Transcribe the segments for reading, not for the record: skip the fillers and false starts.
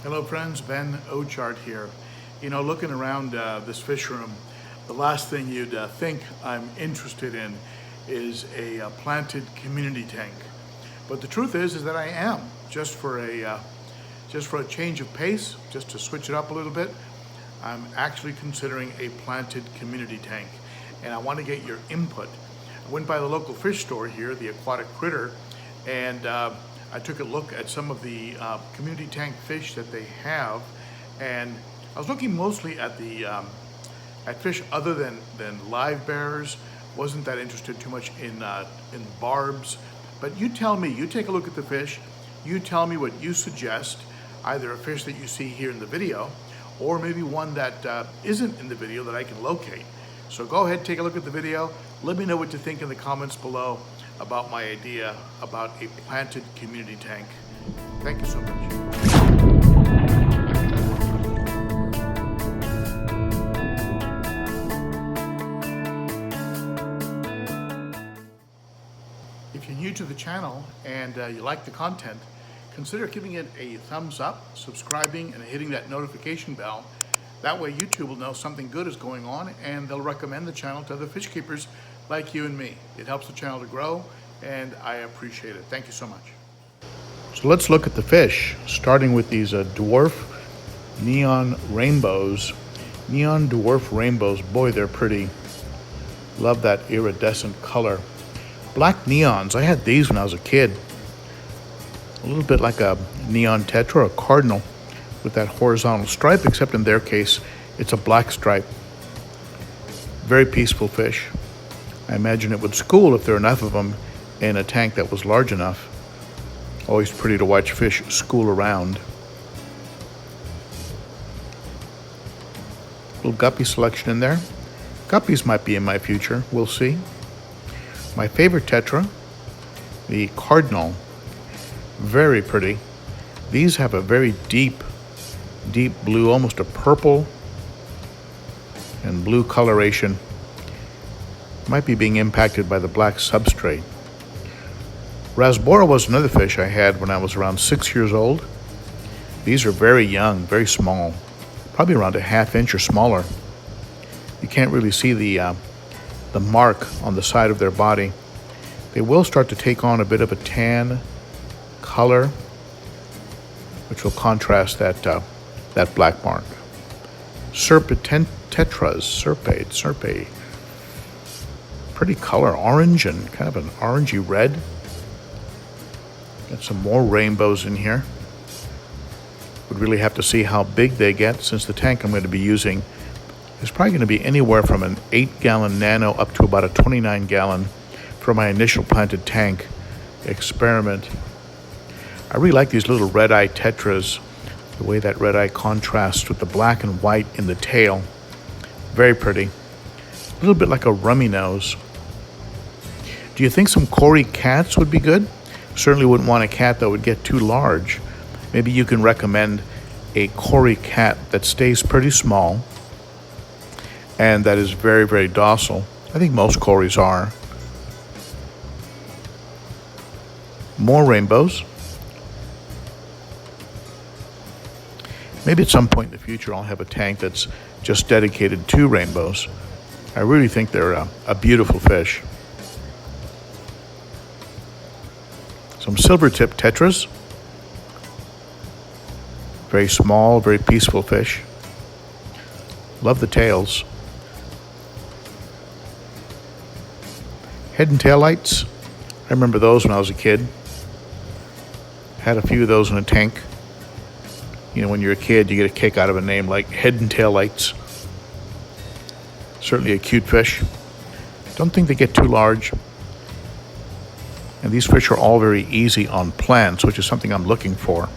Hello friends, Ben Ochart here. You know, looking around this fish room, the last thing you'd think I'm interested in is a planted community tank. But the truth is that I am, just for a change of pace, just to switch it up a little bit. I'm actually considering a planted community tank, and I want to get your input. I went by the local fish store here, the Aquatic Critter, and I took a look at some of the community tank fish that they have, and I was looking mostly at the at fish other than live bears. Wasn't that interested too much in barbs. But you tell me, you take a look at the fish, you tell me what you suggest, either a fish that you see here in the video, or maybe one that isn't in the video that I can locate. So go ahead, take a look at the video. Let me know what you think in the comments below about my idea about a planted community tank. Thank you so much. If you're new to the channel and you like the content, consider giving it a thumbs up, subscribing, and hitting that notification bell. That way YouTube will know something good is going on and they'll recommend the channel to other fish keepers like you and me. It helps the channel to grow and I appreciate it. Thank you so much. So let's look at the fish, starting with these dwarf neon rainbows. Neon dwarf rainbows, boy, they're pretty. Love that iridescent color. Black neons, I had these when I was a kid. A little bit like a neon tetra or a cardinal with that horizontal stripe, except in their case, it's a black stripe. Very peaceful fish. I imagine it would school if there are enough of them in a tank that was large enough. Always pretty to watch fish school around. Little guppy selection in there. Guppies might be in my future, we'll see. My favorite tetra, the Cardinal. Very pretty. These have a very deep blue, almost a purple and blue coloration. Might be being impacted by the black substrate. Rasbora was another fish I had when I was around 6 years old. These are very young, very small, probably around a ½ inch or smaller. You can't really see the mark on the side of their body. They will start to take on a bit of a tan color, which will contrast that black mark. Serp Tetras, Serpe. Pretty color, orange and kind of an orangey red. Got some more rainbows in here. Would really have to see how big they get, since the tank I'm going to be using is probably going to be anywhere from an 8-gallon Nano up to about a 29-gallon for my initial planted tank experiment. I really like these little red-eye tetras, the way that red eye contrasts with the black and white in the tail. Very pretty. A little bit like a rummy nose. Do you think some Cory cats would be good? Certainly wouldn't want a cat that would get too large. Maybe you can recommend a Cory cat that stays pretty small and that is very, very docile. I think most Corys are. More rainbows. Maybe at some point in the future I'll have a tank that's just dedicated to rainbows. I really think they're a beautiful fish. Some silver tip tetras. Very small, very peaceful fish. Love the tails. Head and tail lights. I remember those when I was a kid. Had a few of those in a tank. You know, when you're a kid, you get a kick out of a name like Head and Tail Lights. Certainly a cute fish. Don't think they get too large. And these fish are all very easy on plants, which is something I'm looking for.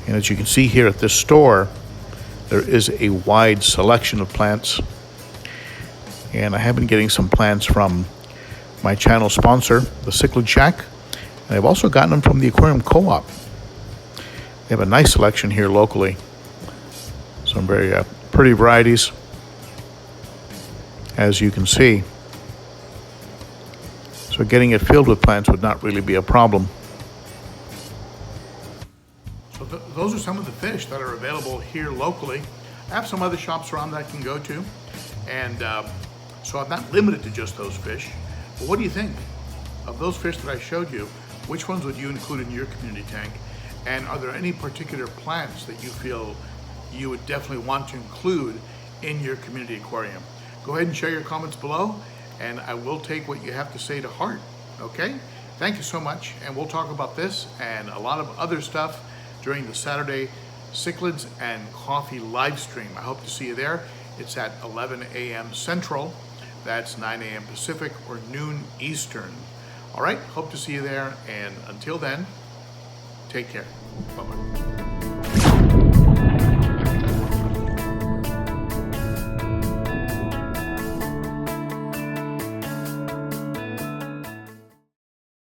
And as you can see here at this store, there is a wide selection of plants. And I have been getting some plants from my channel sponsor, the Cichlid Shack. And I've also gotten them from the Aquarium Co-op. They have a nice selection here locally. Some very pretty varieties, as you can see. So getting it filled with plants would not really be a problem. So those are some of the fish that are available here locally. I have some other shops around that I can go to, and so I'm not limited to just those fish. But what do you think? Of those fish that I showed you, which ones would you include in your community tank? And are there any particular plants that you feel you would definitely want to include in your community aquarium? Go ahead and share your comments below, and I will take what you have to say to heart, okay? Thank you so much, and we'll talk about this and a lot of other stuff during the Saturday Cichlids and Coffee live stream. I hope to see you there. It's at 11 a.m. Central. That's 9 a.m. Pacific or noon Eastern. All right, hope to see you there, and until then, take care. Bye-bye.